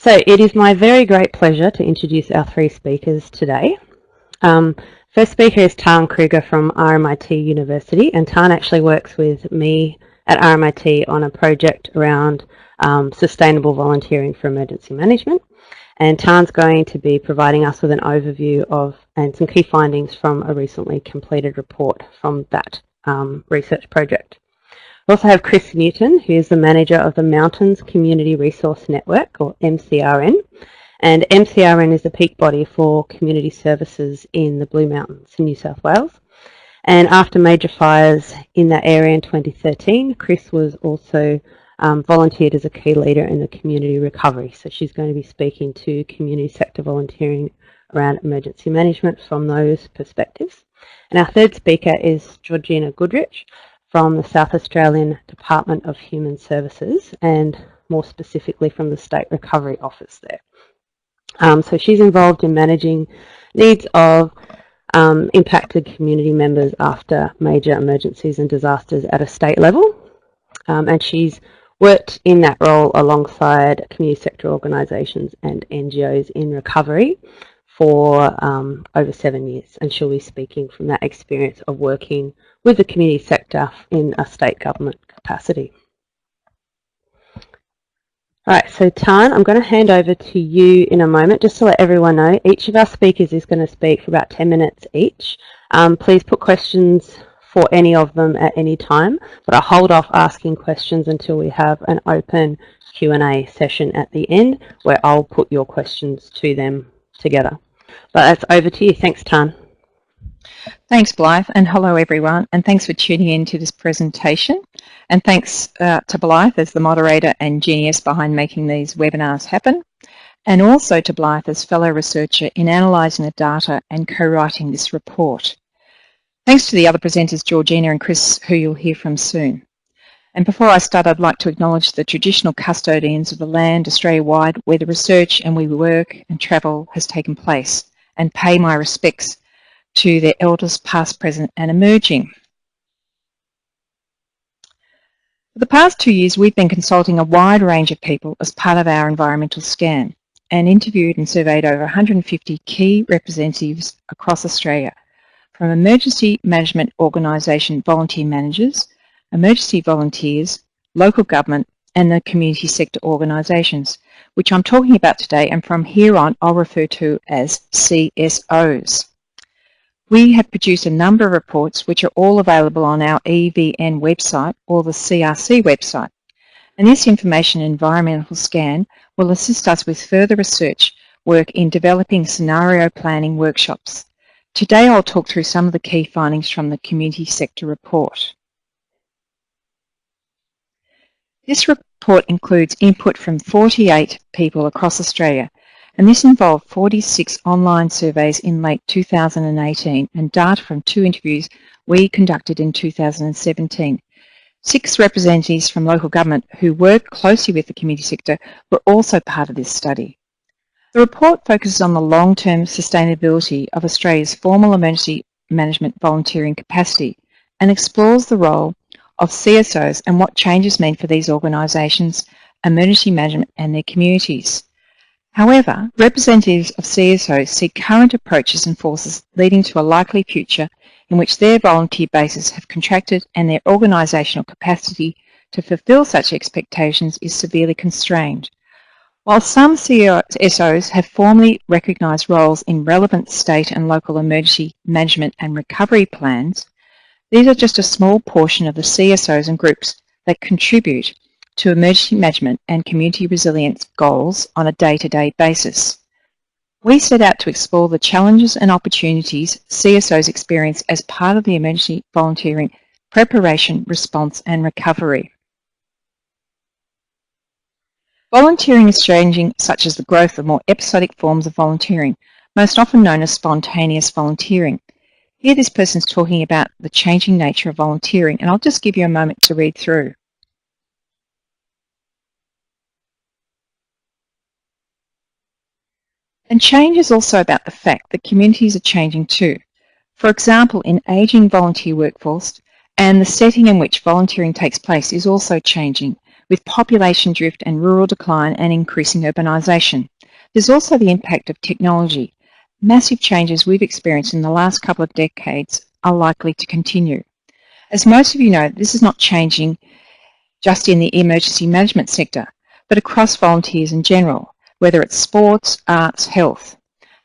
So it is my very great pleasure to introduce our three speakers today. First speaker is Tan Kruger from RMIT University, and Tan actually works with me at RMIT on a project around sustainable volunteering for emergency management. And Tan's going to be providing us with an overview of and some key findings from a recently completed report from that research project. We also have Chris Newton, who is the manager of the Mountains Community Resource Network, or MCRN. And MCRN is the peak body for community services in the Blue Mountains in New South Wales. And after major fires in that area in 2013, Chris was also volunteered as a key leader in the community recovery. So she's going to be speaking to community sector volunteering around emergency management from those perspectives. And our third speaker is Georgina Goodrich from the South Australian Department of Human Services, and more specifically from the State Recovery Office there. So she's involved in managing needs of impacted community members after major emergencies and disasters at a state level. And she's worked in that role alongside community sector organisations and NGOs in recovery for over 7 years, and she'll be speaking from that experience of working with the community sector in a state government capacity. All right, so Tan, I'm going to hand over to you in a moment. Just to let everyone know, each of our speakers is going to speak for about 10 minutes each. Please put questions for any of them at any time, but I'll hold off asking questions until we have an open Q&A session at the end, where I'll put your questions to them together. But that's over to you. Thanks, Tan. Thanks, Blythe, and hello everyone, and thanks for tuning in to this presentation. And thanks to Blythe as the moderator and genius behind making these webinars happen, and also to Blythe as fellow researcher in analysing the data and co-writing this report. Thanks to the other presenters, Georgina and Chris, who you'll hear from soon. And before I start, I'd like to acknowledge the traditional custodians of the land Australia-wide where the research and we work and travel has taken place, and pay my respects to their elders past, present and emerging. For the past 2 years, we've been consulting a wide range of people as part of our environmental scan, and interviewed and surveyed over 150 key representatives across Australia, from emergency management organisation volunteer managers, emergency volunteers, local government and the community sector organisations, which I'm talking about today, and from here on I'll refer to as CSOs. We have produced a number of reports which are all available on our EVN website or the CRC website, and this information environmental scan will assist us with further research work in developing scenario planning workshops. Today I'll talk through some of the key findings from the community sector report. This report includes input from 48 people across Australia, and this involved 46 online surveys in late 2018 and data from 2 interviews we conducted in 2017. 6 representatives from local government who work closely with the community sector were also part of this study. The report focuses on the long-term sustainability of Australia's formal emergency management volunteering capacity and explores the role of CSOs and what changes mean for these organisations, emergency management and their communities. However, representatives of CSOs see current approaches and forces leading to a likely future in which their volunteer bases have contracted and their organisational capacity to fulfil such expectations is severely constrained. While some CSOs have formally recognised roles in relevant state and local emergency management and recovery plans, these are just a small portion of the CSOs and groups that contribute to emergency management and community resilience goals on a day-to-day basis. We set out to explore the challenges and opportunities CSOs experience as part of the emergency volunteering preparation, response and recovery. Volunteering is changing, such as the growth of more episodic forms of volunteering, most often known as spontaneous volunteering. Here this person's talking about the changing nature of volunteering, and I'll just give you a moment to read through. And change is also about the fact that communities are changing too. For example, in ageing volunteer workforce, and the setting in which volunteering takes place is also changing, with population drift and rural decline and increasing urbanisation. There's also the impact of technology. Massive changes we've experienced in the last couple of decades are likely to continue. As most of you know, this is not changing just in the emergency management sector, but across volunteers in general, whether it's sports, arts, health.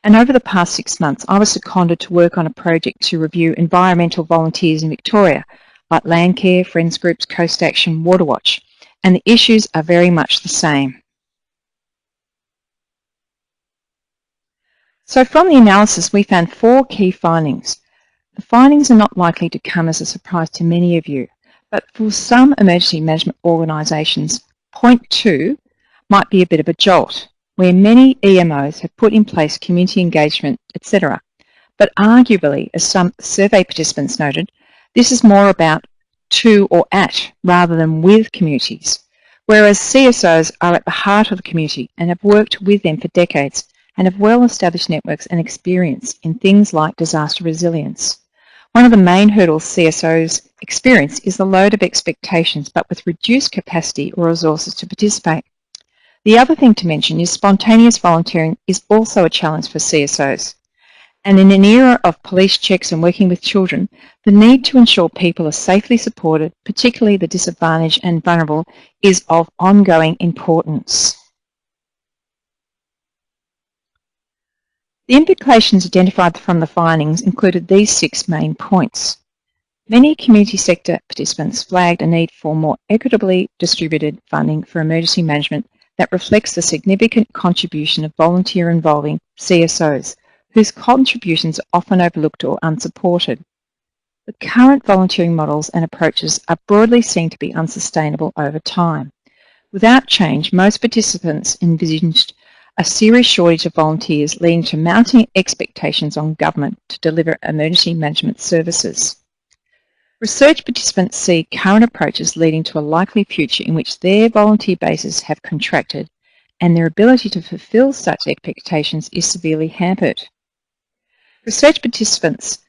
And over the past 6 months, I was seconded to work on a project to review environmental volunteers in Victoria, like Landcare, Friends Groups, Coast Action, Waterwatch, and the issues are very much the same. So from the analysis, we found 4 key findings. The findings are not likely to come as a surprise to many of you, but for some emergency management organisations, point 2 might be a bit of a jolt, where many EMOs have put in place community engagement, etc. But arguably, as some survey participants noted, this is more about to or at rather than with communities, whereas CSOs are at the heart of the community and have worked with them for decades and have well-established networks and experience in things like disaster resilience. One of the main hurdles CSOs experience is the load of expectations, but with reduced capacity or resources to participate. The other thing to mention is spontaneous volunteering is also a challenge for CSOs. And in an era of police checks and working with children, the need to ensure people are safely supported, particularly the disadvantaged and vulnerable, is of ongoing importance. The implications identified from the findings included these 6 main points. Many community sector participants flagged a need for more equitably distributed funding for emergency management that reflects the significant contribution of volunteer involving CSOs, whose contributions are often overlooked or unsupported. The current volunteering models and approaches are broadly seen to be unsustainable over time. Without change, most participants envisaged a serious shortage of volunteers, leading to mounting expectations on government to deliver emergency management services. Research participants see current approaches leading to a likely future in which their volunteer bases have contracted and their ability to fulfil such expectations is severely hampered. Research participants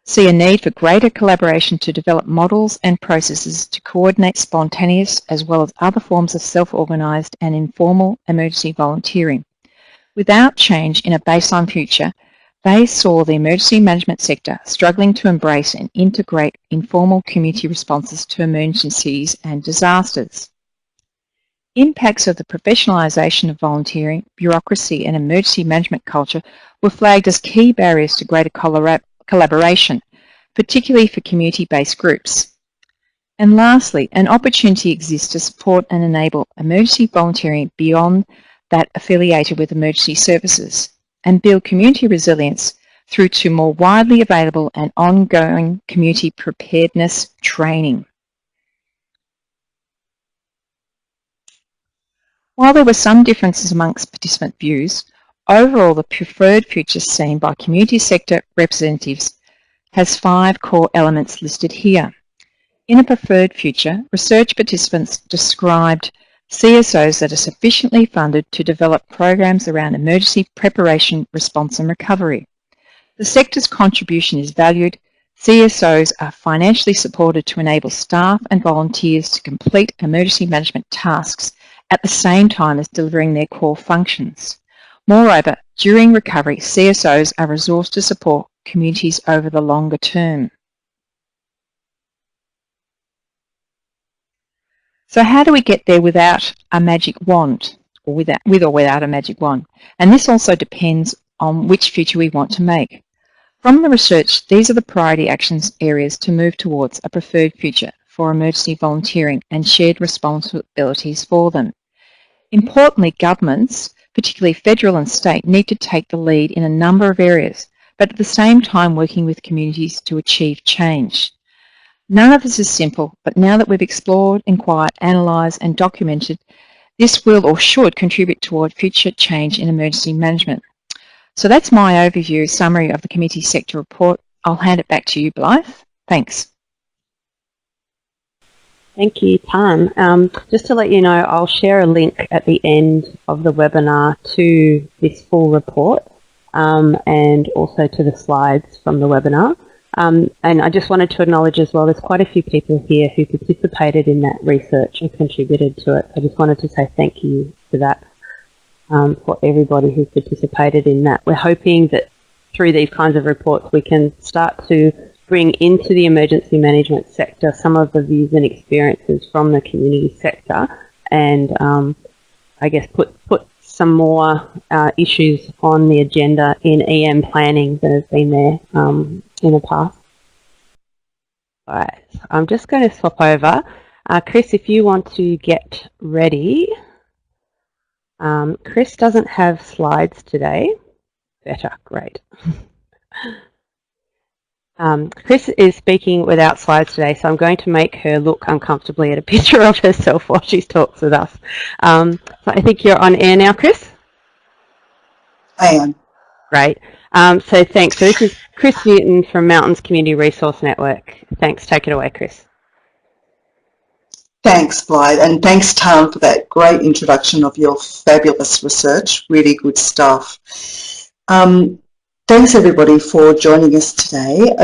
see a need for greater collaboration to develop models and processes to coordinate spontaneous as well as other forms of self-organised and informal emergency volunteering. Without change in a baseline future, they saw the emergency management sector struggling to embrace and integrate informal community responses to emergencies and disasters. Impacts of the professionalisation of volunteering, bureaucracy and emergency management culture were flagged as key barriers to greater collaboration, particularly for community-based groups. And lastly, an opportunity exists to support and enable emergency volunteering beyond that affiliated with emergency services and build community resilience through to more widely available and ongoing community preparedness training. While there were some differences amongst participant views, overall the preferred future seen by community sector representatives has 5 core elements listed here. In a preferred future, research participants described CSOs that are sufficiently funded to develop programs around emergency preparation, response and recovery. The sector's contribution is valued. CSOs are financially supported to enable staff and volunteers to complete emergency management tasks at the same time as delivering their core functions. Moreover, during recovery, CSOs are resourced to support communities over the longer term. So how do we get there without a magic wand, or with or without a magic wand? And this also depends on which future we want to make. From the research, these are the priority actions areas to move towards a preferred future for emergency volunteering and shared responsibilities for them. Importantly, governments, particularly federal and state, need to take the lead in a number of areas, but at the same time working with communities to achieve change. None of this is simple, but now that we've explored, inquired, analysed and documented, this will or should contribute toward future change in emergency management. So that's my overview summary of the community sector report. I'll hand it back to you, Blythe. Thanks. Thank you, Tan. Just to let you know, I'll share a link at the end of the webinar to this full report and also to the slides from the webinar. And I just wanted to acknowledge as well, there's quite a few people here who participated in that research and contributed to it. I just wanted to say thank you for that, for everybody who participated in that. We're hoping that through these kinds of reports we can start to bring into the emergency management sector some of the views and experiences from the community sector, and I guess put some more issues on the agenda in EM planning that has been there in the past. All right, so I'm just going to swap over. Chris, if you want to get ready. Chris doesn't have slides today. Better, great. Chris is speaking without slides today, so I'm going to make her look uncomfortably at a picture of herself while she talks with us. So I think you're on air now, Chris? I am. Great. So thanks. So this is Chris Newton from Mountains Community Resource Network. Thanks. Take it away, Chris. Thanks, Blythe, and thanks, Tam, for that great introduction of your fabulous research. Really good stuff. Thanks, everybody, for joining us today.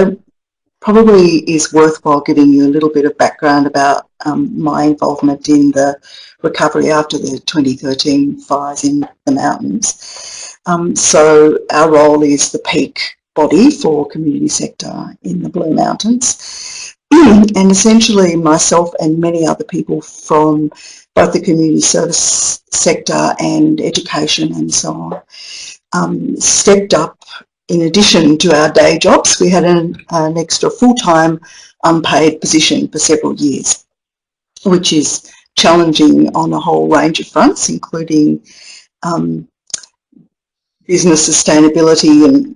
Probably is worthwhile giving you a little bit of background about my involvement in the recovery after the 2013 fires in the mountains. So our role is the peak body for community sector in the Blue Mountains. And essentially myself and many other people from both the community service sector and education and so on stepped up. In addition to our day jobs, we had an extra full-time unpaid position for several years, which is challenging on a whole range of fronts, including business sustainability and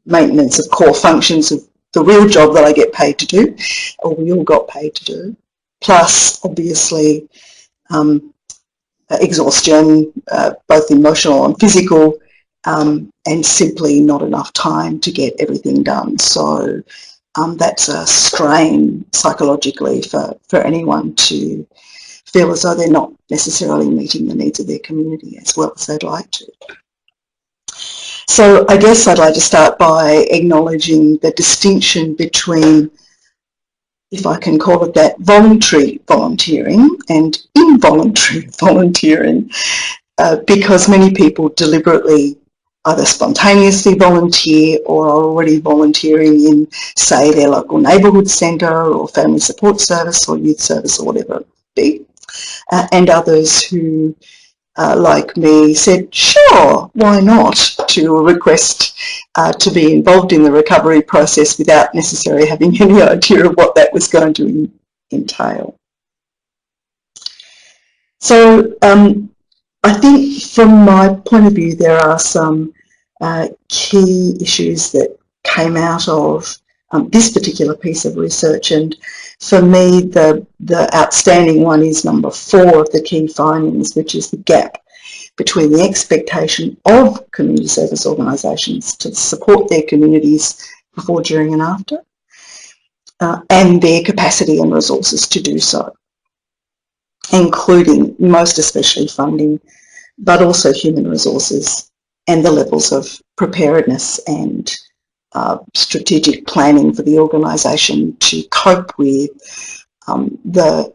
maintenance of core functions of the real job that I get paid to do, or we all got paid to do, plus obviously exhaustion, both emotional and physical, and simply not enough time to get everything done. So that's a strain psychologically for anyone to feel as though they're not necessarily meeting the needs of their community as well as they'd like to. So I guess I'd like to start by acknowledging the distinction between, if I can call it that, voluntary volunteering and involuntary volunteering, because many people deliberately either spontaneously volunteer or are already volunteering in, say, their local neighbourhood centre or family support service or youth service or whatever it be, and others who, like me, said, sure, why not, to a request to be involved in the recovery process without necessarily having any idea of what that was going to entail. So I think from my point of view, there are some key issues that came out of this particular piece of research, and for me the outstanding one is number 4 of the key findings, which is the gap between the expectation of community service organisations to support their communities before, during and after, and their capacity and resources to do so, including most especially funding, but also human resources and the levels of preparedness and strategic planning for the organisation to cope with the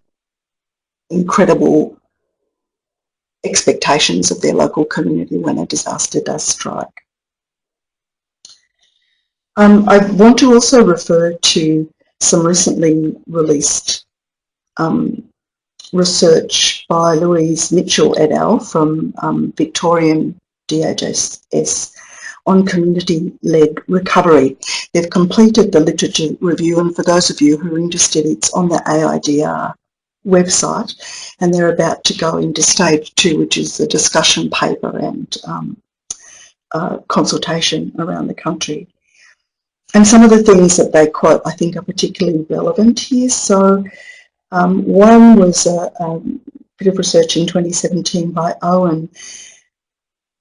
incredible expectations of their local community when a disaster does strike. I want to also refer to some recently released research by Louise Mitchell et al. From Victorian DHS on community-led recovery. They've completed the literature review, and for those of you who are interested, it's on the AIDR website, and they're about to go into stage 2, which is the discussion paper and consultation around the country. And some of the things that they quote I think are particularly relevant here. So one was a bit of research in 2017 by Owen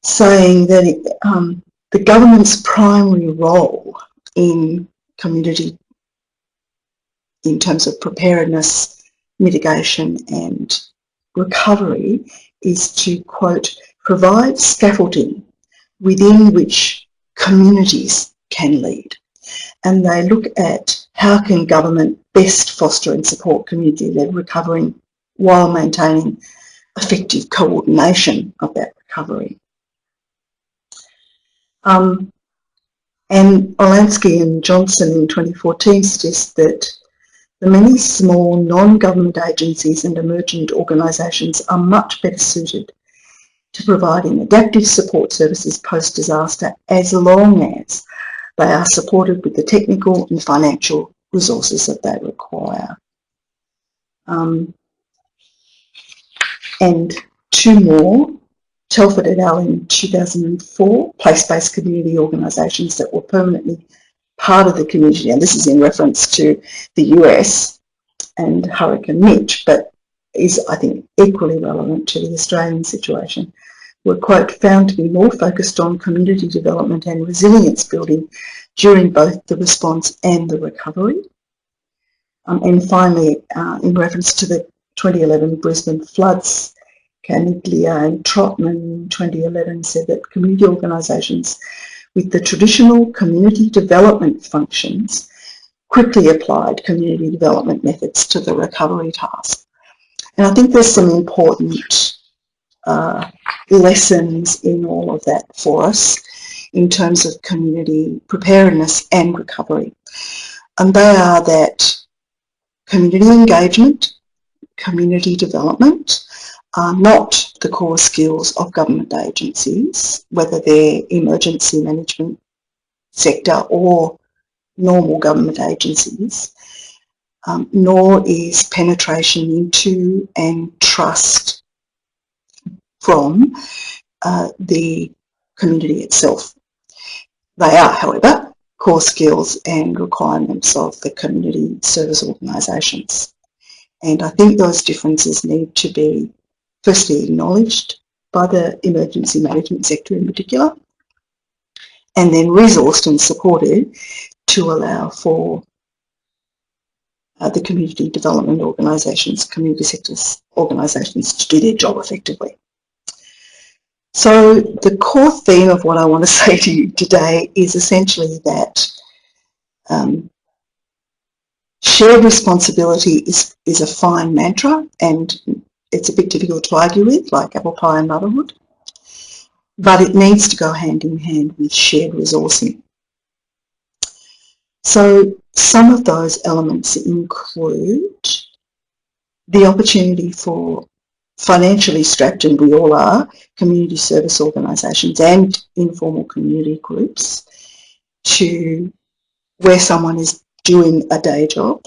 saying that the government's primary role in community in terms of preparedness, mitigation and recovery is to, quote, provide scaffolding within which communities can lead. and they look at how can government best foster and support community-led recovery while maintaining effective coordination of that recovery. And Olansky and Johnson in 2014 suggest that the many small non-government agencies and emergent organisations are much better suited to providing adaptive support services post-disaster as long as they are supported with the technical and financial resources that they require. And two more, Telford et al. In 2004, place-based community organisations that were permanently part of the community, and this is in reference to the US and Hurricane Mitch, but is, I think, equally relevant to the Australian situation, were, quote, found to be more focused on community development and resilience building during both the response and the recovery. And finally, in reference to the 2011 Brisbane floods, Caniglia and Trotman in 2011 said that community organisations with the traditional community development functions quickly applied community development methods to the recovery task. And I think there's some important lessons in all of that for us in terms of community preparedness and recovery. And they are that community engagement, community development are not the core skills of government agencies, whether they're emergency management sector or normal government agencies, nor is penetration into and trust from the community itself. They are, however, core skills and requirements of the community service organisations. And I think those differences need to be firstly acknowledged by the emergency management sector in particular, and then resourced and supported to allow for the community development organisations, community sectors organisations to do their job effectively. So the core theme of what I want to say to you today is essentially that shared responsibility is a fine mantra, and it's a bit difficult to argue with, like apple pie and motherhood, but it needs to go hand in hand with shared resourcing. So some of those elements include the opportunity for financially strapped, and we all are, community service organisations and informal community groups to, where someone is doing a day job,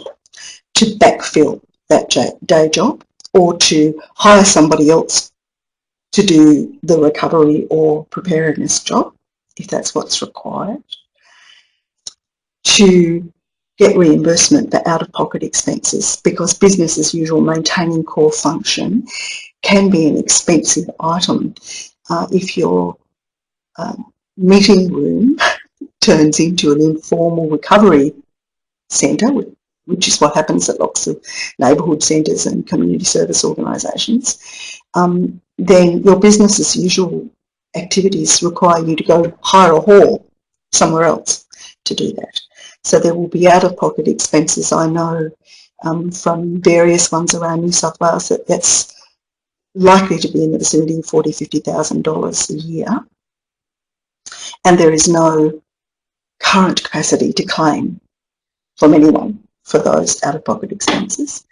to backfill that day job or to hire somebody else to do the recovery or preparedness job, if that's what's required, to get reimbursement for out-of-pocket expenses, because business as usual maintaining core function can be an expensive item if your meeting room turns into an informal recovery centre, which is what happens at lots of neighbourhood centres and community service organisations, then your business as usual activities require you to go hire a hall somewhere else to do that. So there will be out-of-pocket expenses. I know from various ones around New South Wales that that's likely to be in the vicinity of $40,000 to $50,000 a year, and there is no current capacity to claim from anyone for those out-of-pocket expenses.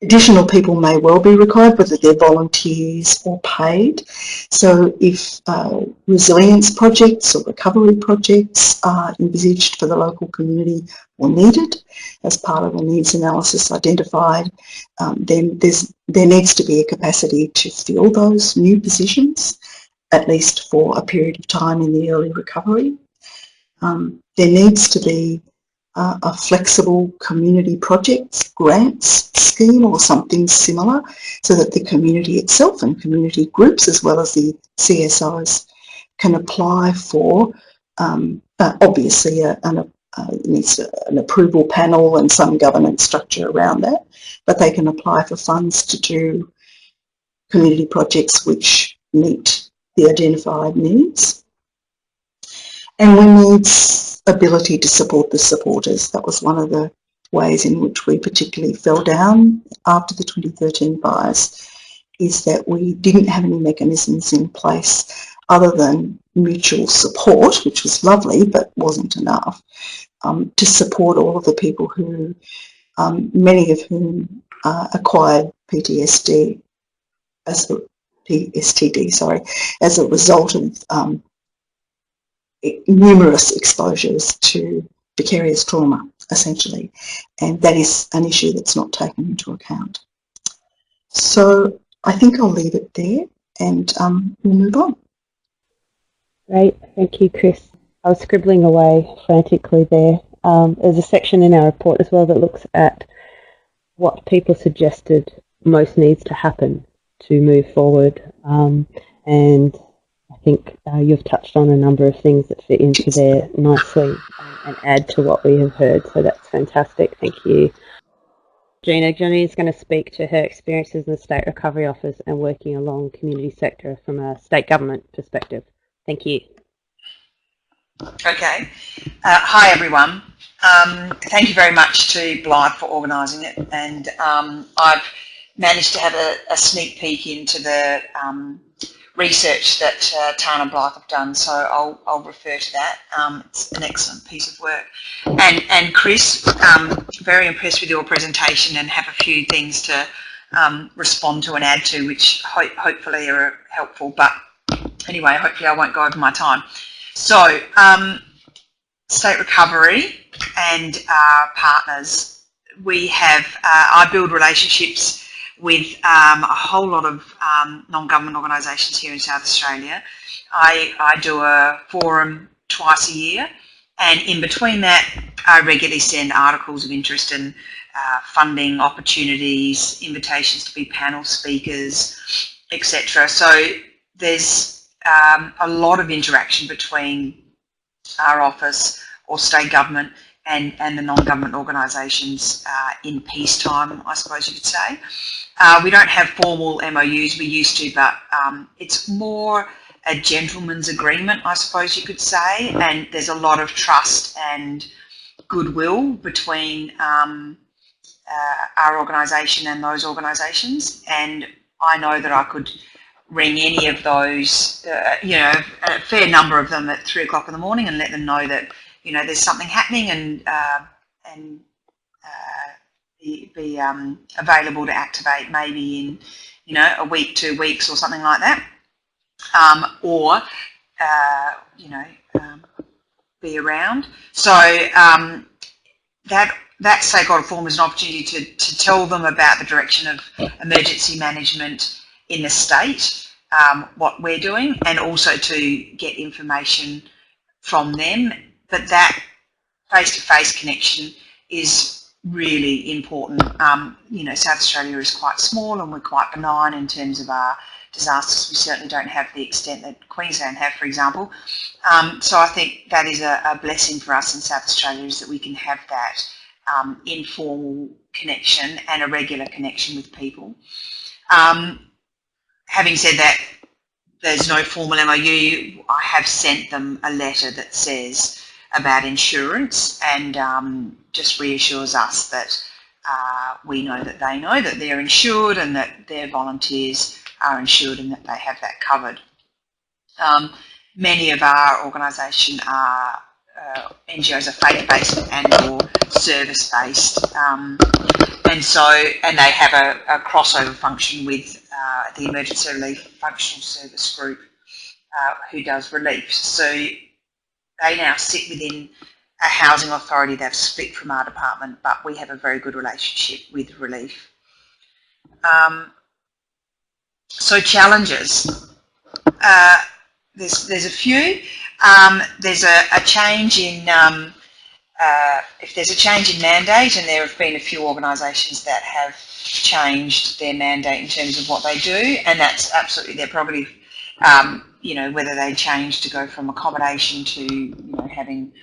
Additional people may well be required, whether they're volunteers or paid. So if resilience projects or recovery projects are envisaged for the local community or needed as part of a needs analysis identified, then there needs to be a capacity to fill those new positions, at least for a period of time in the early recovery. There needs to be a flexible community projects grants scheme or something similar, so that the community itself and community groups as well as the CSOs can apply for, obviously needs an approval panel and some governance structure around that, but they can apply for funds to do community projects which meet the identified needs. And when needs ability to support the supporters. That was one of the ways in which we particularly fell down after the 2013 fires, is that we didn't have any mechanisms in place other than mutual support, which was lovely but wasn't enough, to support all of the people who, many of whom acquired PTSD as a as a result of numerous exposures to vicarious trauma, essentially, and that is an issue that's not taken into account. So I think I'll leave it there, and we'll move on. Great, thank you, Chris. I was scribbling away frantically there. There's a section in our report as well that looks at what people suggested most needs to happen to move forward, and I think you've touched on a number of things that fit into there nicely and add to what we have heard, so that's fantastic. Thank you. Gina's going to speak to her experiences in the State Recovery Office and working along community sector from a state government perspective. Thank you. Okay. Hi, everyone. Thank you very much to Blythe for organising it, and I've managed to have a sneak peek into the research that Tana and Blythe have done, so I'll refer to that. It's an excellent piece of work. And Chris, very impressed with your presentation and have a few things to respond to and add to, which hopefully are helpful. But anyway, hopefully I won't go over my time. So, State Recovery and our partners, we have, I build relationships with a whole lot of non-government organisations here in South Australia. I do a forum twice a year, and in between that I regularly send articles of interest and funding opportunities, invitations to be panel speakers, etc. So there's a lot of interaction between our office or state government and the non-government organisations in peacetime, I suppose you could say. We don't have formal MOUs, we used to, but it's more a gentleman's agreement, I suppose you could say, and there's a lot of trust and goodwill between our organisation and those organisations, and I know that I could ring any of those, a fair number of them at 3 o'clock in the morning and let them know that, there's something happening and be available to activate maybe in, a week, 2 weeks or something like that, or be around. So that stakeholder forum is an opportunity to tell them about the direction of emergency management in the state, what we're doing, and also to get information from them. But that face-to-face connection is really important. South Australia is quite small and we're quite benign in terms of our disasters. We certainly don't have the extent that Queensland have, for example. So I think that is a blessing for us in South Australia, is that we can have that informal connection and a regular connection with people. Having said that, there's no formal MOU. I have sent them a letter that says about insurance and just reassures us that we know that they know that they're insured and that their volunteers are insured and that they have that covered. Many of our organisation are NGOs are faith-based and or service-based, and they have a crossover function with the Emergency Relief Functional Service Group, who does relief. So they now sit within a housing authority. They've split from our department, but we have a very good relationship with relief. So challenges. There's a few. There's a change in if there's a change in mandate, and there have been a few organisations that have changed their mandate in terms of what they do, and that's absolutely their prerogative. Whether they change to go from accommodation to having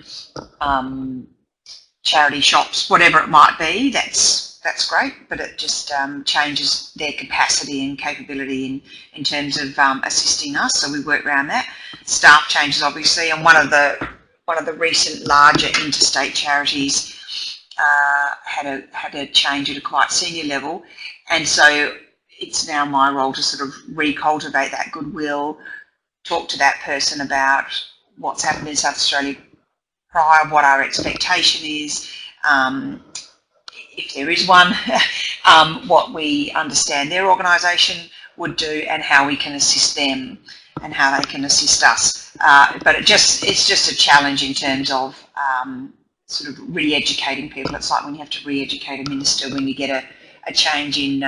charity shops, whatever it might be, that's great, but it just changes their capacity and capability in terms of assisting us, so we work around that. Staff changes, obviously, and one of the one of the recent larger interstate charities had a change at a quite senior level, and so it's now my role to sort of recultivate that goodwill, talk to that person about what's happened in South Australia prior, what our expectation is, if there is one, what we understand their organisation would do and how we can assist them and how they can assist us. But it's just a challenge in terms of sort of re-educating people. It's like when you have to re-educate a minister when you get a change in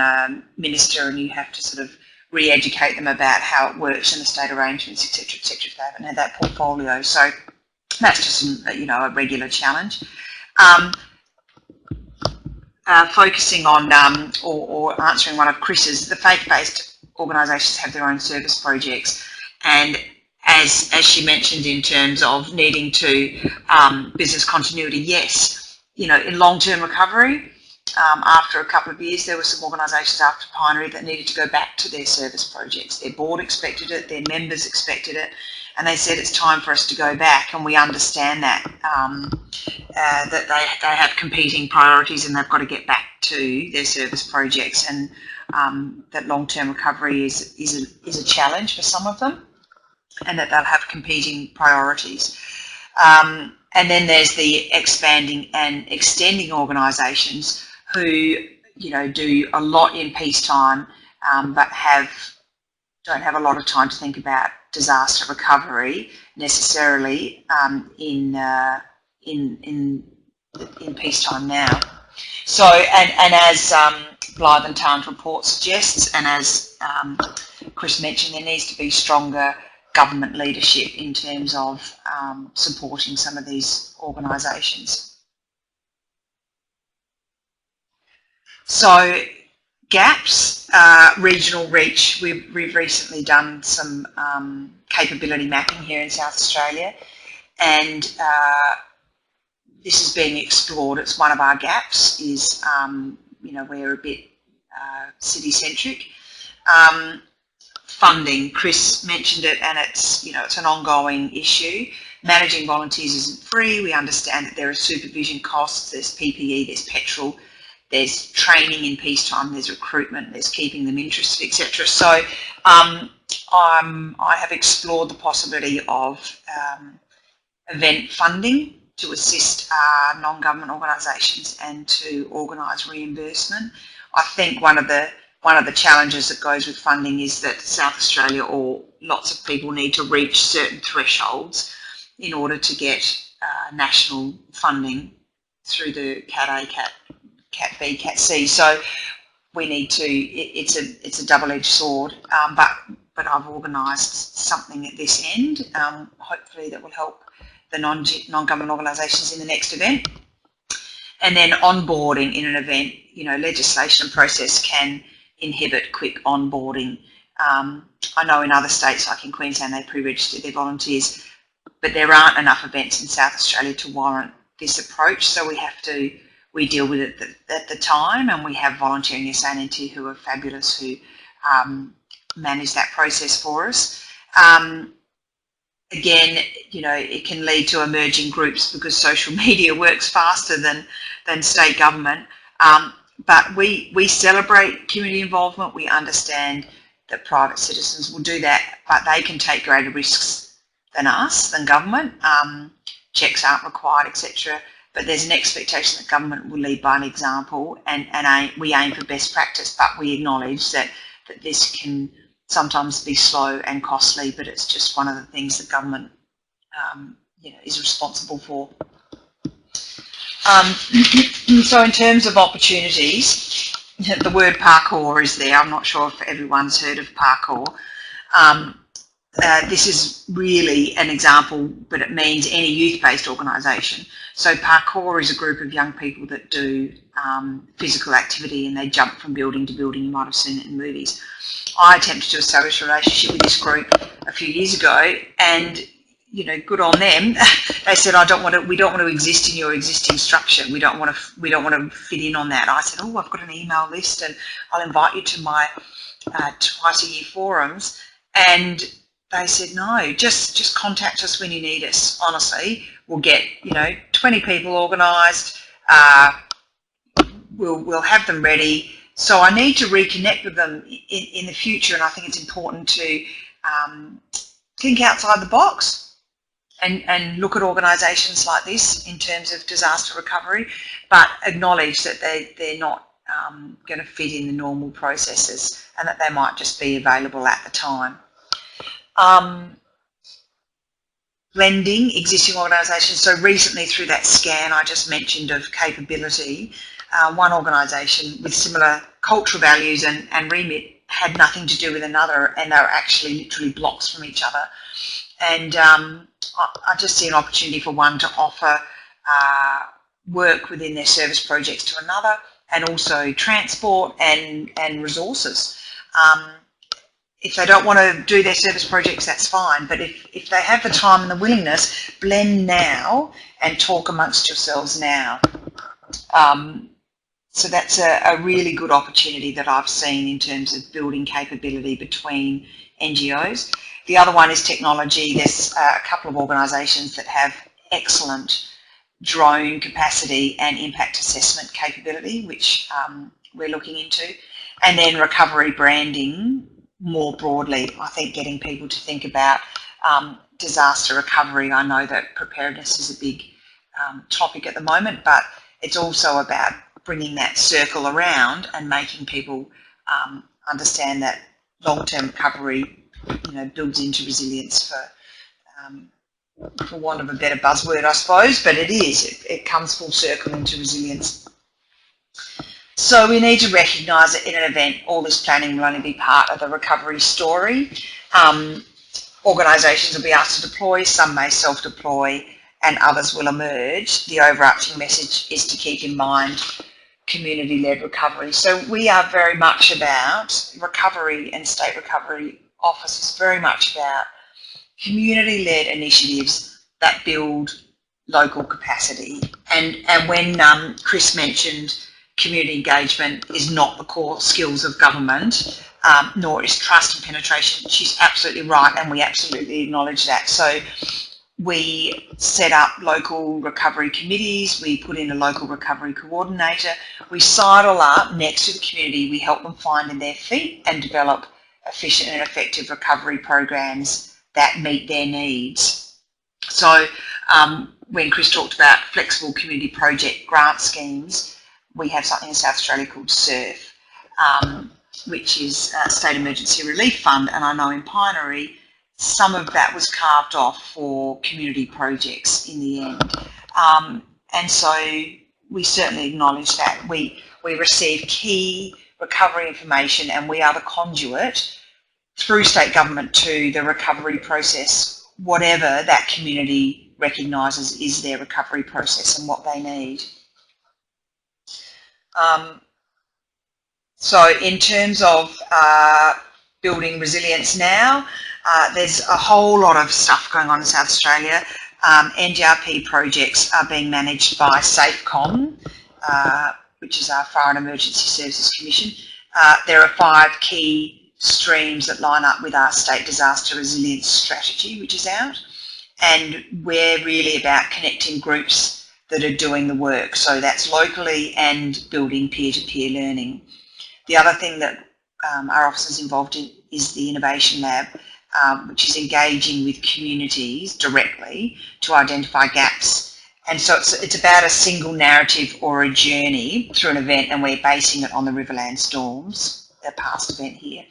minister, and you have to sort of re-educate them about how it works in the state arrangements, etc., etc., if they haven't had that portfolio. So that's just, a regular challenge. Focusing on or answering one of Chris's, the faith-based organisations have their own service projects, and as she mentioned in terms of needing to business continuity, yes, in long-term recovery, after a couple of years, there were some organisations after Pinery that needed to go back to their service projects. Their board expected it, their members expected it, and they said it's time for us to go back, and we understand that, that they have competing priorities and they've got to get back to their service projects, and that long-term recovery is a challenge for some of them, and that they'll have competing priorities. And then there's the expanding and extending organisations who, do a lot in peacetime, but don't have a lot of time to think about disaster recovery necessarily in peacetime now. So, and as Blythe and Tarn's report suggests, and as Chris mentioned, there needs to be stronger government leadership in terms of supporting some of these organisations. So gaps, regional reach, we've recently done some capability mapping here in South Australia, and this is being explored. It's one of our gaps is, we're a bit city-centric. Funding, Chris mentioned it, and it's, it's an ongoing issue. Managing volunteers isn't free. We understand that there are supervision costs, there's PPE, there's petrol, there's training in peacetime, there's recruitment, there's keeping them interested, etc. So I have explored the possibility of event funding to assist non-government organisations and to organise reimbursement. I think one of the challenges that goes with funding is that South Australia, or lots of people, need to reach certain thresholds in order to get national funding through the Cat A, Cat B, Cat C. So we need to. It's a double-edged sword. But I've organised something at this end. Hopefully that will help the non-government organisations in the next event. And then onboarding in an event. Legislation and process can inhibit quick onboarding. I know in other states, like in Queensland, they pre-register their volunteers, but there aren't enough events in South Australia to warrant this approach, so we deal with it at the time, and we have Volunteering SANT who are fabulous, who manage that process for us. Again, it can lead to emerging groups because social media works faster than state government. But we celebrate community involvement. We understand that private citizens will do that, but they can take greater risks than government. Checks aren't required, etc. But there's an expectation that government will lead by an example, and we aim for best practice, but we acknowledge that this can sometimes be slow and costly, but it's just one of the things that government is responsible for. So in terms of opportunities, the word parkour is there. I'm not sure if everyone's heard of parkour. This is really an example, but it means any youth-based organisation. So parkour is a group of young people that do physical activity, and they jump from building to building. You might have seen it in movies. I attempted to establish a relationship with this group a few years ago, and good on them. They said, we don't want to exist in your existing structure. We don't want to fit in on that. I said, I've got an email list, and I'll invite you to my twice a year forums. And they said, no, just contact us when you need us. Honestly, we'll get 20 people organised. We'll have them ready. So I need to reconnect with them in the future, and I think it's important to think outside the box and look at organisations like this in terms of disaster recovery, but acknowledge that they're not going to fit in the normal processes and that they might just be available at the time. Blending existing organisations. So recently through that scan I just mentioned of capability, one organisation with similar cultural values and remit had nothing to do with another, and they were actually literally blocks from each other. And I just see an opportunity for one to offer work within their service projects to another, and also transport and resources. If they don't want to do their service projects, that's fine, but if they have the time and the willingness, blend now and talk amongst yourselves now. So that's a really good opportunity that I've seen in terms of building capability between NGOs. The other one is technology. There's a couple of organisations that have excellent drone capacity and impact assessment capability, which we're looking into. And then recovery branding more broadly. I think getting people to think about disaster recovery. I know that preparedness is a big topic at the moment, but it's also about bringing that circle around and making people understand that long-term recovery, builds into resilience, for want of a better buzzword, I suppose, but it is. It comes full circle into resilience. So we need to recognise that in an event, all this planning will only be part of the recovery story. Organisations will be asked to deploy, some may self-deploy, and others will emerge. The overarching message is to keep in mind community-led recovery. So we are very much about recovery, and State Recovery Office is very much about community-led initiatives that build local capacity. And when Chris mentioned community engagement is not the core skills of government, nor is trust and penetration, she's absolutely right, and we absolutely acknowledge that. So we set up local recovery committees, we put in a local recovery coordinator, we sidle up next to the community, we help them find their feet and develop efficient and effective recovery programs that meet their needs. So when Chris talked about flexible community project grant schemes, we have something in South Australia called SURF, which is a State Emergency Relief Fund, and I know in Pinery some of that was carved off for community projects in the end. And so we certainly acknowledge that. We receive key recovery information, and we are the conduit through state government to the recovery process, whatever that community recognises is their recovery process and what they need. So in terms of building resilience now, there's a whole lot of stuff going on in South Australia. NDRP projects are being managed by SAFECOM, which is our Fire and Emergency Services Commission. There are 5 key streams that line up with our State Disaster Resilience Strategy, which is out. And we're really about connecting groups that are doing the work. So that's locally and building peer-to-peer learning. The other thing that our office is involved in is the Innovation Lab, which is engaging with communities directly to identify gaps. And so it's about a single narrative or a journey through an event, and we're basing it on the Riverland storms, the past event here.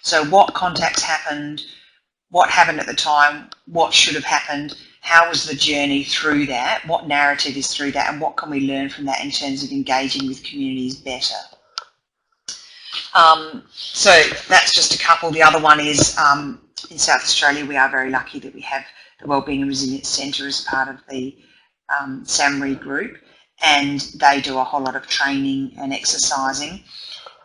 So what contacts happened, what happened at the time, what should have happened, how was the journey through that, what narrative is through that, and what can we learn from that in terms of engaging with communities better. So that's just a couple. The other one is in South Australia, we are very lucky that we have the Wellbeing and Resilience Centre as part of the SAMRE group, and they do a whole lot of training and exercising.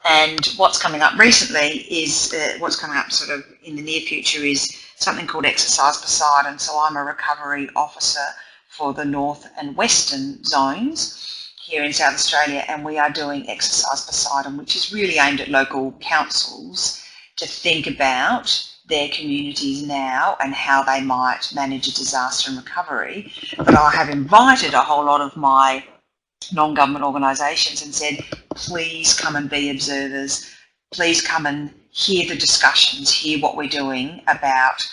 And what's coming up recently is, what's coming up sort of in the near future is something called Exercise Beside, and so I'm a recovery officer for the North and Western zones here in South Australia, and we are doing Exercise Beside, which is really aimed at local councils to think about their communities now and how they might manage a disaster and recovery. But I have invited a whole lot of my non-government organisations and said, please come and be observers, please come and hear the discussions, hear what we're doing about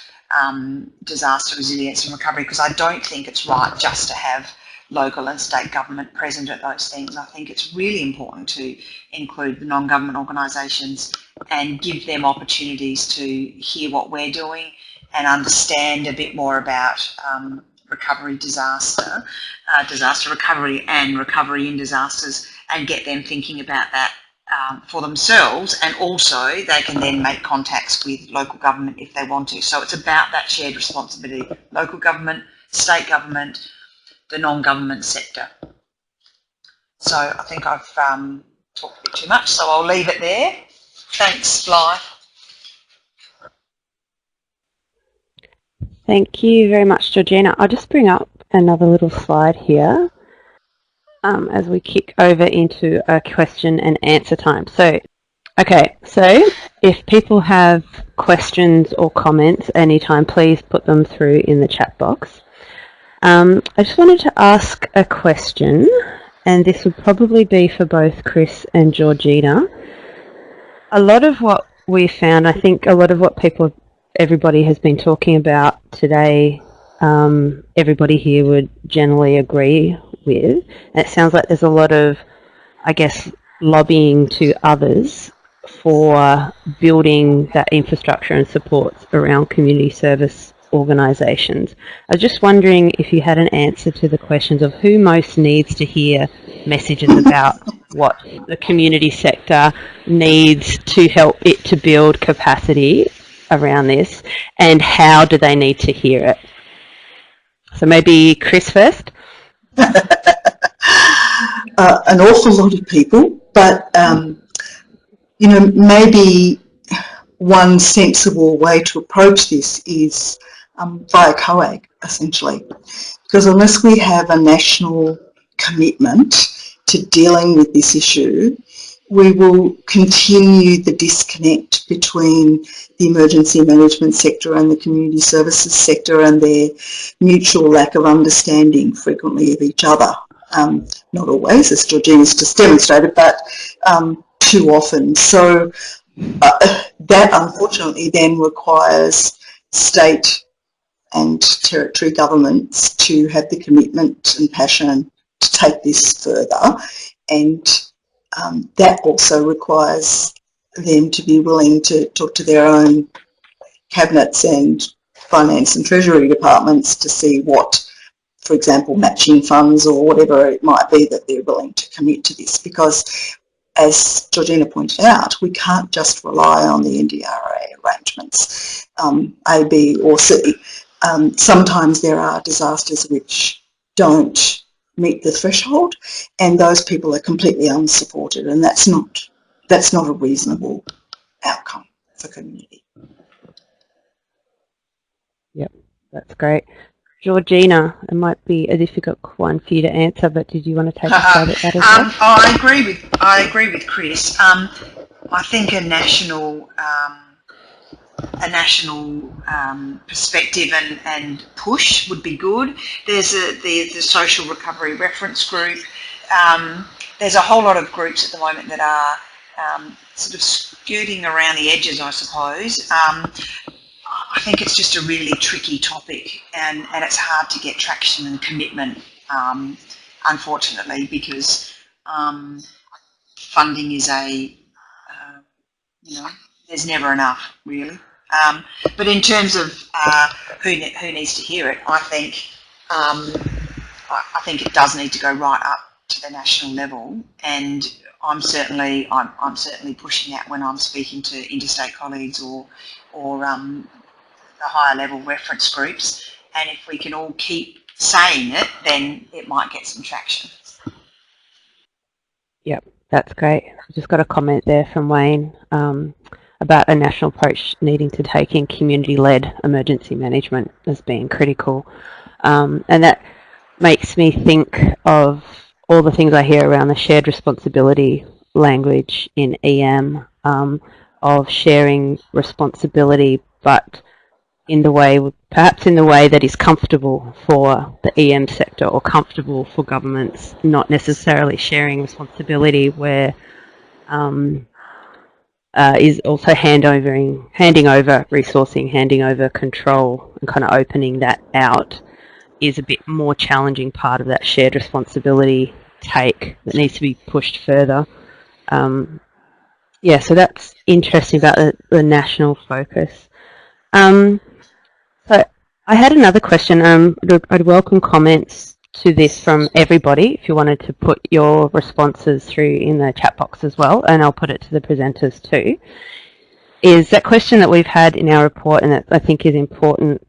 disaster resilience and recovery, because I don't think it's right just to have local and state government present at those things. I think it's really important to include the non-government organisations and give them opportunities to hear what we're doing and understand a bit more about recovery disaster recovery and recovery in disasters, and get them thinking about that for themselves, and also they can then make contacts with local government if they want to. So it's about that shared responsibility, local government, state government, the non-government sector. So I think I've talked a bit too much, so I'll leave it there. Thanks, Blythe. Thank you very much, Georgina. I'll just bring up another little slide here as we kick over into a question and answer time. So, okay, so if people have questions or comments anytime, please put them through in the chat box. I just wanted to ask a question, and this would probably be for both Chris and Georgina. A lot of what we found, I think a lot of what everybody has been talking about today, everybody here would generally agree with. And it sounds like there's a lot of, I guess, lobbying to others for building that infrastructure and supports around community service organisations. I was just wondering if you had an answer to the questions of who most needs to hear messages about what the community sector needs to help it to build capacity around this, and how do they need to hear it? So maybe Chris first. An awful lot of people, but you know, maybe one sensible way to approach this is via COAG, essentially, because unless we have a national commitment to dealing with this issue, we will continue the disconnect between the emergency management sector and the community services sector, and their mutual lack of understanding frequently of each other. Not always, as Georgina's just demonstrated, but too often. So that unfortunately then requires state and territory governments to have the commitment and passion to take this further, and that also requires them to be willing to talk to their own cabinets and finance and treasury departments to see what, for example, matching funds or whatever it might be that they're willing to commit to this, because as Georgina pointed out, we can't just rely on the NDRA arrangements, A, B or C. Sometimes there are disasters which don't meet the threshold, and those people are completely unsupported, and that's not a reasonable outcome for community. Yep, that's great. Georgina, it might be as if you've got one for you to answer, but did you want to take a stab at that as well? I agree with Chris. I think a national perspective and push would be good. There's the social recovery reference group. There's a whole lot of groups at the moment that are sort of skirting around the edges, I suppose. I think it's just a really tricky topic, and it's hard to get traction and commitment, unfortunately, because funding is there's never enough, really. But in terms of who needs to hear it, I think it does need to go right up to the national level, and I'm certainly pushing that when I'm speaking to interstate colleagues or the higher level reference groups, and if we can all keep saying it, then it might get some traction. Yep, that's great. I've just got a comment there from Wayne about a national approach needing to take in community-led emergency management as being critical. And that makes me think of all the things I hear around the shared responsibility language in EM, of sharing responsibility but in the way, perhaps in the way that is comfortable for the EM sector or comfortable for governments, not necessarily sharing responsibility where is also handing over resourcing, handing over control, and kind of opening that out is a bit more challenging part of that shared responsibility take that needs to be pushed further. Yeah, so that's interesting about the national focus. So I had another question. I'd welcome comments to this from everybody if you wanted to put your responses through in the chat box as well, and I'll put it to the presenters too. Is that question that we've had in our report and that I think is important,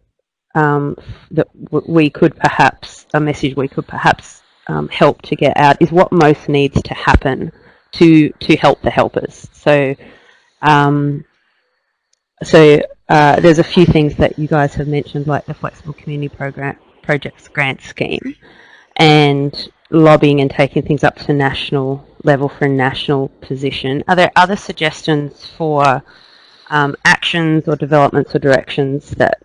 that we could perhaps, a message we could perhaps help to get out, is what most needs to happen to help the helpers. So there's a few things that you guys have mentioned, like the Flexible Community Projects Grant Scheme and lobbying and taking things up to national level for a national position. Are there other suggestions for actions or developments or directions that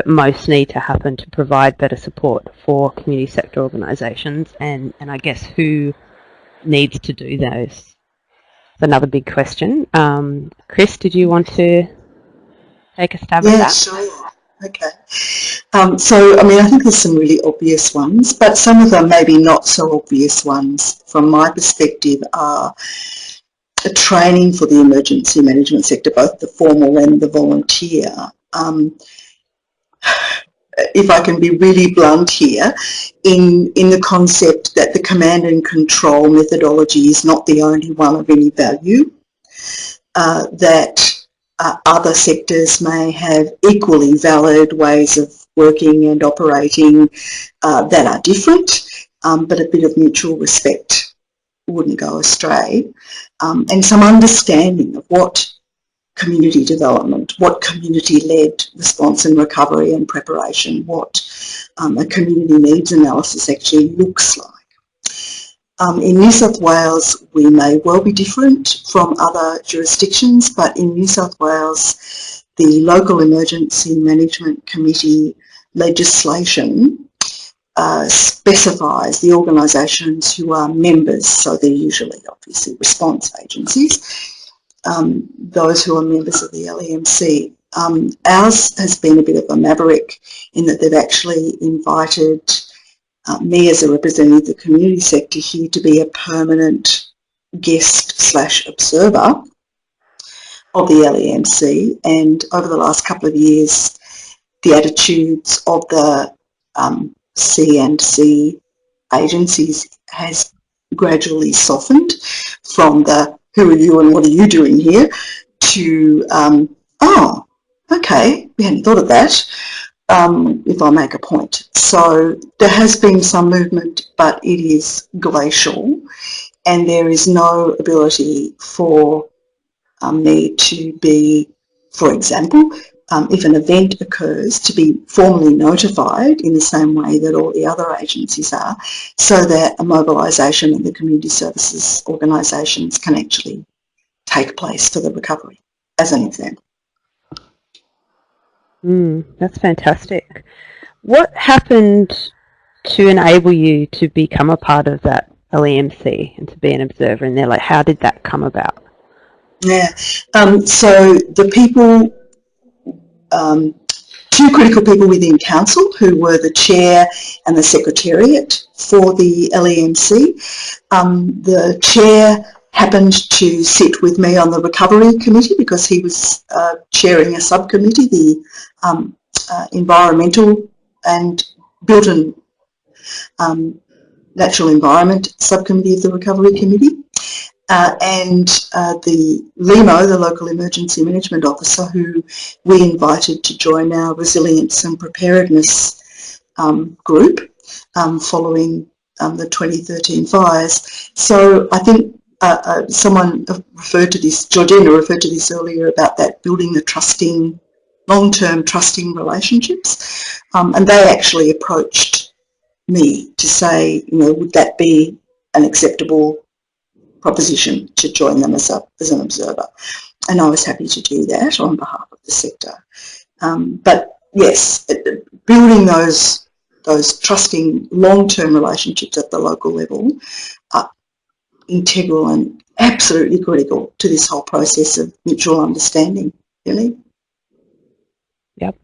most need to happen to provide better support for community sector organisations, and I guess who needs to do those? That's another big question. Chris, did you want to take a stab at that? Yeah, sure. Okay. So, I mean, I think there's some really obvious ones, but some of them maybe not so obvious ones from my perspective are a training for the emergency management sector, both the formal and the volunteer. If I can be really blunt here, in the concept that the command and control methodology is not the only one of any value, that other sectors may have equally valid ways of working and operating that are different, but a bit of mutual respect wouldn't go astray, and some understanding of what community development, what community-led response and recovery and preparation, what a community needs analysis actually looks like. In New South Wales, we may well be different from other jurisdictions, but in New South Wales, the Local Emergency Management Committee legislation specifies the organisations who are members, so they're usually obviously response agencies, those who are members of the LEMC. Ours has been a bit of a maverick in that they've actually invited me as a representative of the community sector here to be a permanent guest/observer of the LEMC, and over the last couple of years the attitudes of the C&C agencies has gradually softened from the who are you and what are you doing here to oh, okay, we hadn't thought of that, if I make a point. So there has been some movement, but it is glacial, and there is no ability for me to be, for example, if an event occurs, to be formally notified in the same way that all the other agencies are, so that a mobilisation of the community services organisations can actually take place for the recovery, as an example. That's fantastic. What happened to enable you to become a part of that LEMC and to be an observer in there? Like, how did that come about? Yeah, so the people, two critical people within council who were the chair and the secretariat for the LEMC. The chair happened to sit with me on the recovery committee because he was chairing a subcommittee, the environmental and built and natural environment subcommittee of the recovery committee. And the LEMO, the Local Emergency Management Officer, who we invited to join our resilience and preparedness group following the 2013 fires. So I think someone referred to this, Georgina referred to this earlier, about that building the trusting, long-term trusting relationships. And they actually approached me to say, you know, would that be an acceptable proposition to join them as an observer. and I was happy to do that on behalf of the sector. But yes, building those trusting long-term relationships at the local level are integral and absolutely critical to this whole process of mutual understanding, really. Yep.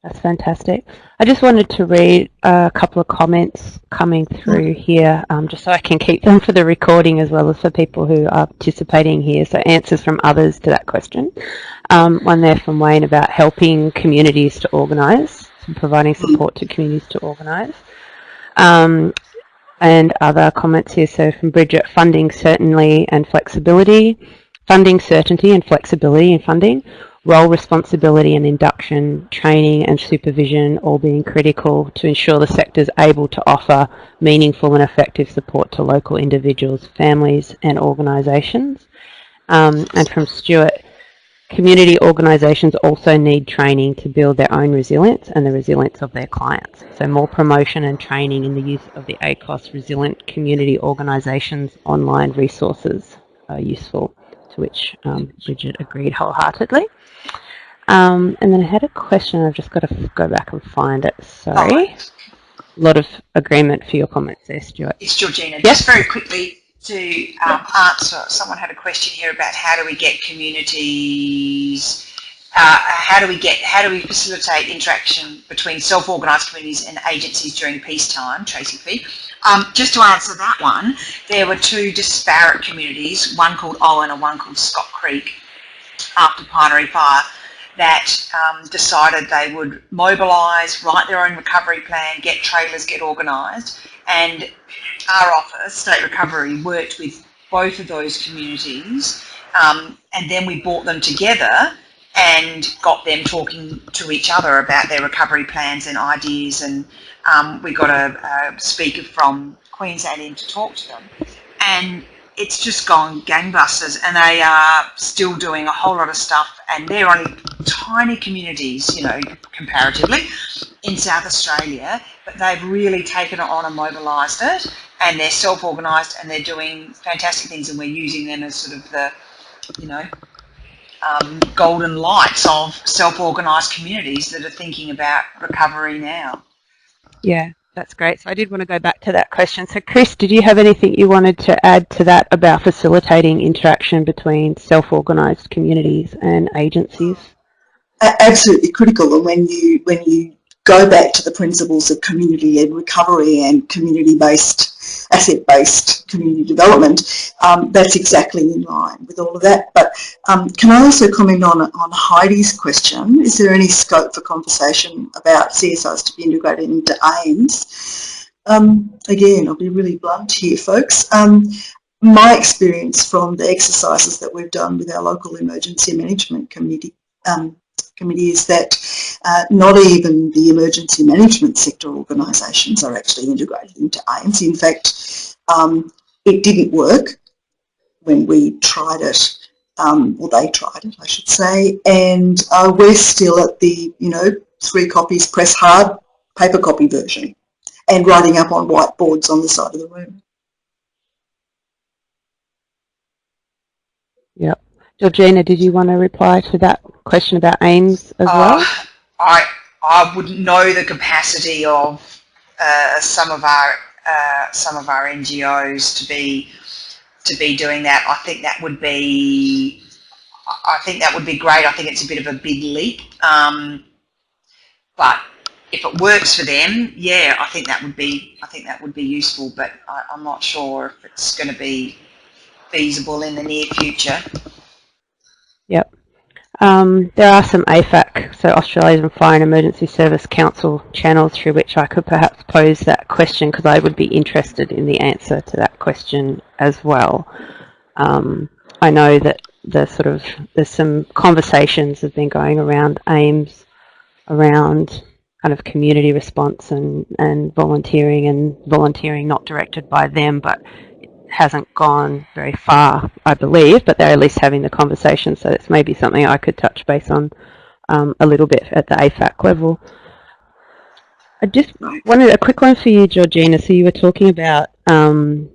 That's fantastic. I just wanted to read a couple of comments coming through here, just so I can keep them for the recording as well as for people who are participating here. So answers from others to that question. One there from Wayne about helping communities to organise and providing support to communities to organise. And other comments here, so from Bridget, funding certainty and flexibility, funding certainty and flexibility in funding, role responsibility and induction, training and supervision all being critical to ensure the sector is able to offer meaningful and effective support to local individuals, families and organisations. And from Stuart, community organisations also need training to build their own resilience and the resilience of their clients. So more promotion and training in the use of the ACOS Resilient Community Organisations online resources are useful, to which Bridget agreed wholeheartedly. And then I had a question, I've just got to go back and find it, sorry. A lot of agreement for your comments there, Stuart. It's Georgina. Yes? Just very quickly to answer, someone had a question here about how do we get communities, how do we facilitate interaction between self-organised communities and agencies during peacetime, Tracy P. Just to answer that one, there were two disparate communities, one called Owen and one called Scott Creek, after Pinery Fire, that decided they would mobilise, write their own recovery plan, get trailers, get organised, and our office, State Recovery, worked with both of those communities, and then we brought them together and got them talking to each other about their recovery plans and ideas, and we got a speaker from Queensland in to talk to them, and it's just gone gangbusters, and they are still doing a whole lot of stuff, and they're only tiny communities, you know, comparatively, in South Australia, but they've really taken it on and mobilised it, and they're self-organised and they're doing fantastic things, and we're using them as sort of the, you know, golden lights of self-organised communities that are thinking about recovery now. Yeah, that's great. So I did want to go back to that question. So Chris, did you have anything you wanted to add to that about facilitating interaction between self-organised communities and agencies? Absolutely critical, and when you go back to the principles of community-led recovery and community-based, asset-based community development, that's exactly in line with all of that. But can I also comment on Heidi's question? Is there any scope for conversation about CSIs to be integrated into AIMS? Again, I'll be really blunt here, folks. My experience from the exercises that we've done with our local emergency management committee is that not even the emergency management sector organisations are actually integrated into AIMS. In fact, it didn't work when we tried it, or they tried it, I should say, and we're still at the, 3 copies, press hard, paper copy version, and writing up on whiteboards on the side of the room. Yep. Georgina, did you want to reply to that question about AIMS as well? I wouldn't know the capacity of some of our NGOs to be doing that. I think that would be great. I think it's a bit of a big leap, but if it works for them, yeah, I think that would be useful. But I'm not sure if it's going to be feasible in the near future. Yep. There are some AFAC, so Australian Fire and Emergency Service Council channels through which I could perhaps pose that question, because I would be interested in the answer to that question as well. I know that there's some conversations that have been going around AIMS, around kind of community response and volunteering not directed by them, but hasn't gone very far, I believe, but they're at least having the conversation, so it's maybe something I could touch base on a little bit at the AFAC level. I just wanted a quick one for you, Georgina. So you were talking about the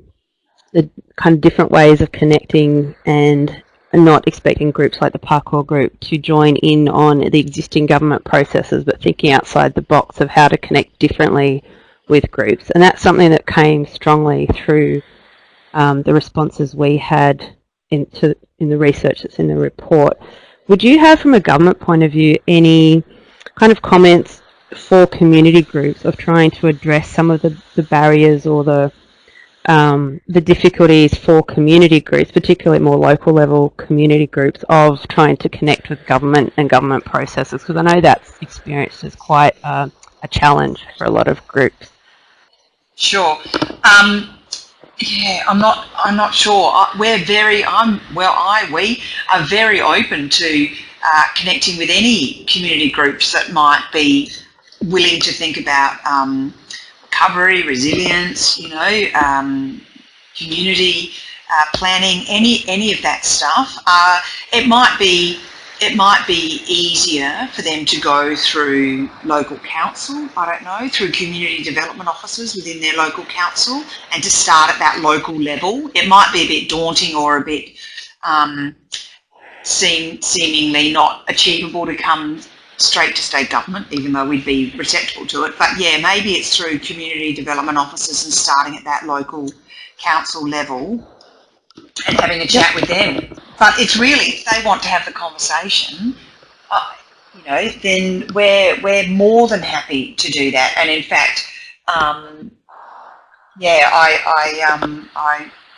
kind of different ways of connecting and not expecting groups like the parkour group to join in on the existing government processes, but thinking outside the box of how to connect differently with groups. And that's something that came strongly through the responses we had in the research that's in the report. Would you have, from a government point of view, any kind of comments for community groups of trying to address some of the barriers or the difficulties for community groups, particularly more local level community groups, of trying to connect with government and government processes? Because I know that's experienced as quite a challenge for a lot of groups. Sure. Yeah, I'm not sure. We are very open to connecting with any community groups that might be willing to think about recovery, resilience, community planning, any of that stuff. It might be easier for them to go through local council, I don't know, through community development officers within their local council, and to start at that local level. It might be a bit daunting or a bit seemingly not achievable to come straight to state government, even though we'd be receptive to it. But yeah, maybe it's through community development officers and starting at that local council level and having a chat with them. But it's really, if they want to have the conversation, then we're more than happy to do that. And in fact, I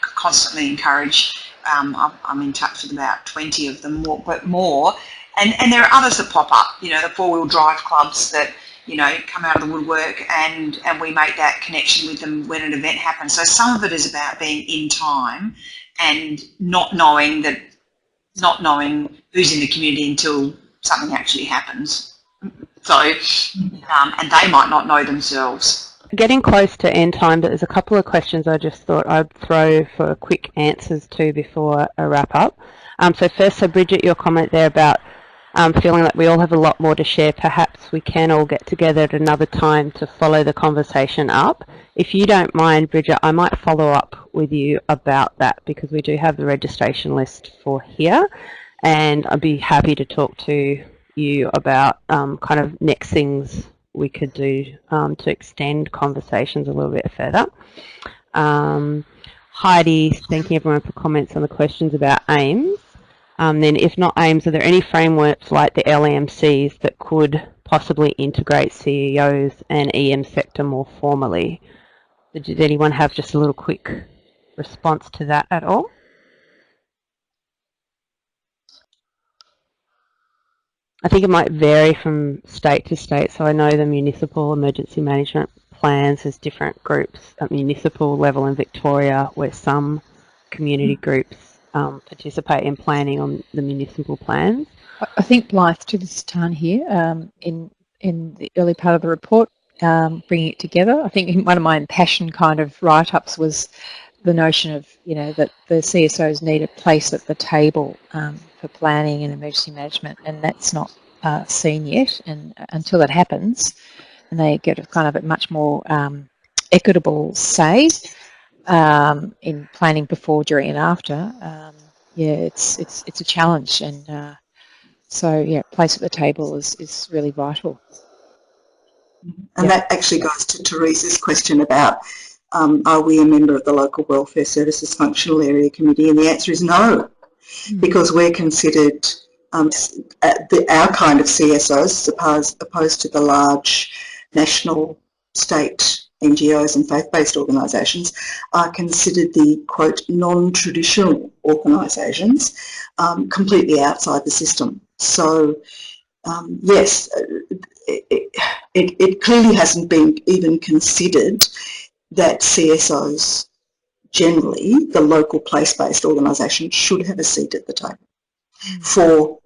constantly encourage. I'm in touch with about 20 of them, more. And there are others that pop up. The 4-wheel drive clubs that come out of the woodwork, and we make that connection with them when an event happens. So some of it is about being in time and not knowing who's in the community until something actually happens. So, and they might not know themselves. Getting close to end time, but there's a couple of questions I just thought I'd throw for quick answers to before I wrap up. So first, Bridget, your comment there about feeling like we all have a lot more to share. Perhaps we can all get together at another time to follow the conversation up. If you don't mind, Bridget, I might follow up with you about that, because we do have the registration list for here, and I'd be happy to talk to you about kind of next things we could do to extend conversations a little bit further. Heidi, thanking everyone for comments on the questions about AIMS. Then if not AIMS, are there any frameworks like the LEMCs that could possibly integrate CEOs and EM sector more formally? Did anyone have just a little quick response to that at all? I think it might vary from state to state. So I know the municipal emergency management plans, there's different groups at municipal level in Victoria where some community groups participate in planning on the municipal plans. I think Blythe took this turn here in the early part of the report, bringing it together. I think one of my impassioned kind of write-ups was the notion of, that the CSOs need a place at the table for planning and emergency management, and that's not seen yet. And until that happens, and they get a kind of a much more equitable say in planning before, during, and after, it's a challenge. And so, place at the table is really vital. And that actually goes to Teresa's question about are we a member of the Local Welfare Services Functional Area Committee? And the answer is no, because we're considered our kind of CSOs, as opposed to the large national, state NGOs and faith-based organisations, are considered the, quote, non-traditional organisations, completely outside the system. So, yes, it clearly hasn't been even considered that CSOs, generally, the local place-based organisation, should have a seat at the table for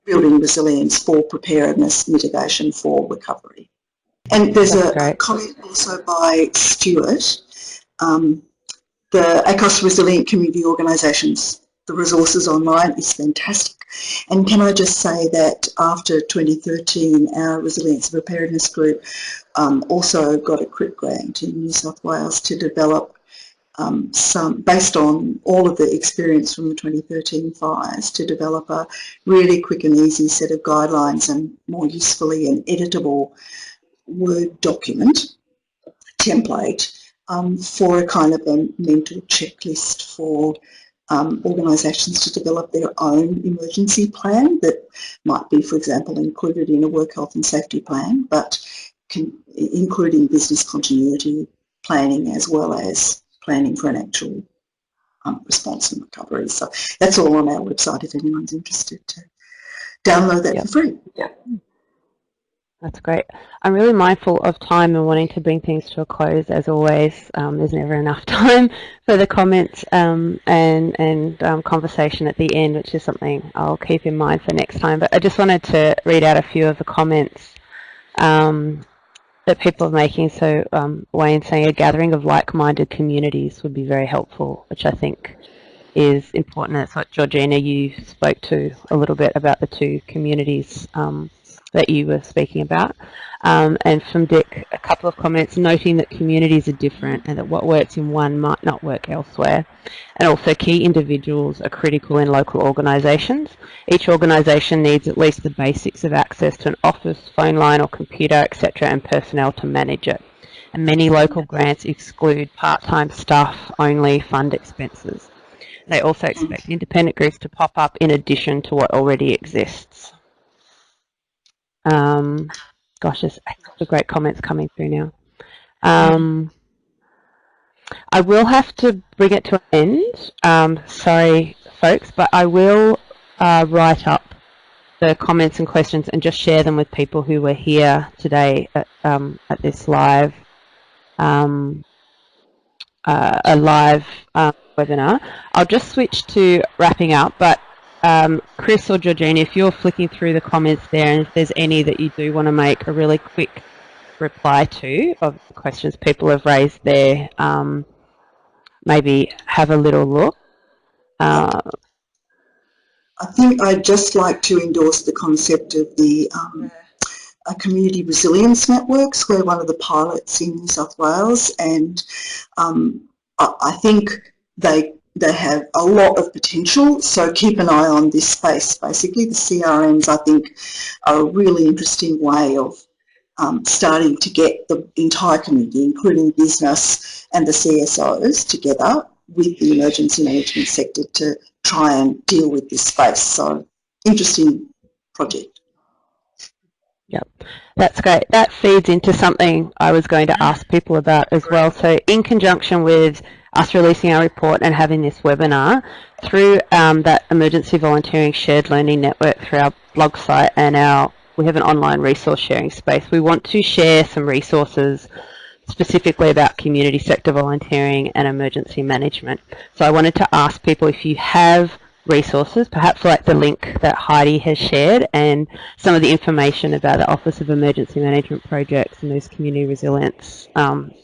building resilience, for preparedness, mitigation, for recovery. And there's a comment also by Stuart. The ACOS Resilient Community Organisations, the resources online is fantastic. And can I just say that after 2013, our Resilience and Preparedness Group also got a CRIP grant in New South Wales to develop based on all of the experience from the 2013 fires, to develop a really quick and easy set of guidelines and more usefully an editable Word document template for a kind of a mental checklist for organisations to develop their own emergency plan that might be, for example, included in a work health and safety plan, but including business continuity planning as well as planning for an actual response and recovery. So that's all on our website if anyone's interested to download that for free. Yeah. That's great. I'm really mindful of time and wanting to bring things to a close as always. There's never enough time for the comments and conversation at the end, which is something I'll keep in mind for next time. But I just wanted to read out a few of the comments that people are making. So Wayne saying a gathering of like-minded communities would be very helpful, which I think is important. That's what Georgina, you spoke to a little bit about the two communities that you were speaking about. And from Dick, a couple of comments noting that communities are different and that what works in one might not work elsewhere. And also key individuals are critical in local organisations. Each organisation needs at least the basics of access to an office, phone line or computer, etc., and personnel to manage it. And many local grants exclude part-time staff only fund expenses. They also expect independent groups to pop up in addition to what already exists. Gosh, there's the great comments coming through now. I will have to bring it to an end. Sorry, folks, but I will write up the comments and questions and just share them with people who were here today at this live a live webinar. I'll just switch to wrapping up, but Chris or Georgina, if you're flicking through the comments there and if there's any that you do want to make a really quick reply to of the questions people have raised there, maybe have a little look. I think I'd just like to endorse the concept of the community resilience networks. We're one of the pilots in New South Wales, and I think they have a lot of potential, so keep an eye on this space. Basically, the CRMs, I think, are a really interesting way of starting to get the entire community, including business and the CSOs, together with the emergency management sector to try and deal with this space. So, interesting project. Yep, that's great. That feeds into something I was going to ask people about as well. So in conjunction with us releasing our report and having this webinar, through that emergency volunteering shared learning network through our blog site and we have an online resource sharing space. We want to share some resources specifically about community sector volunteering and emergency management. So I wanted to ask people if you have resources, perhaps like the link that Heidi has shared and some of the information about the Office of Emergency Management projects and those community resilience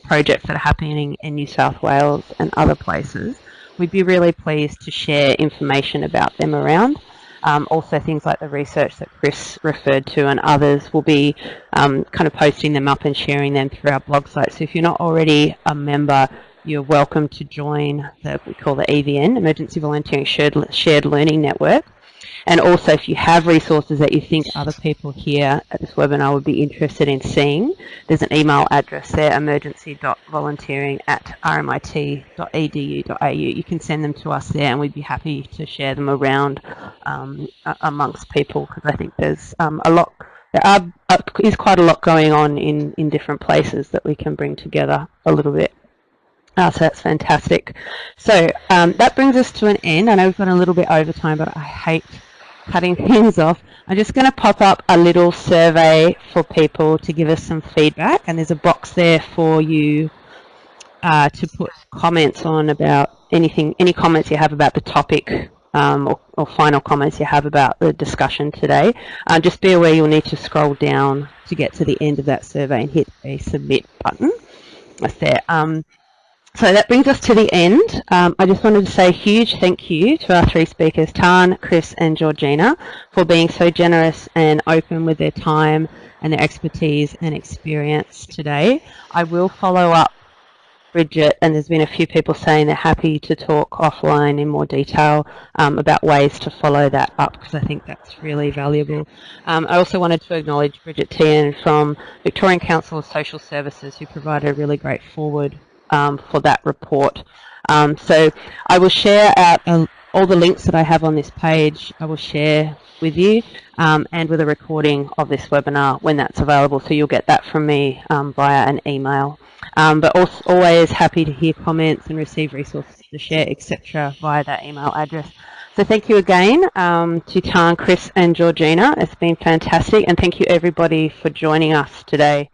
projects that are happening in New South Wales and other places. We'd be really pleased to share information about them around. Also things like the research that Chris referred to and others will be kind of posting them up and sharing them through our blog site. So if you're not already a member, you're welcome to join what we call the EVN, Emergency Volunteering Shared Learning Network. And also if you have resources that you think other people here at this webinar would be interested in seeing, there's an email address there, emergency.volunteering@rmit.edu.au. You can send them to us there and we'd be happy to share them around amongst people, because I think there's is quite a lot going on in different places that we can bring together a little bit. So that's fantastic. So that brings us to an end. I know we've gone a little bit over time, but I hate cutting things off. I'm just going to pop up a little survey for people to give us some feedback, and there's a box there for you to put comments on about anything, any comments you have about the topic or final comments you have about the discussion today. Just be aware you'll need to scroll down to get to the end of that survey and hit a submit button. That's there. So that brings us to the end. I just wanted to say a huge thank you to our three speakers, Tan, Chris and Georgina, for being so generous and open with their time and their expertise and experience today. I will follow up Bridget, and there's been a few people saying they're happy to talk offline in more detail about ways to follow that up, because I think that's really valuable. I also wanted to acknowledge Bridget Tian from Victorian Council of Social Services, who provided a really great forward for that report. So I will share out all the links that I have on this page. I will share with you and with a recording of this webinar when that's available, so you'll get that from me via an email. But also always happy to hear comments and receive resources to share, etc. via that email address. So thank you again to Tan, Chris and Georgina. It's been fantastic, and thank you everybody for joining us today.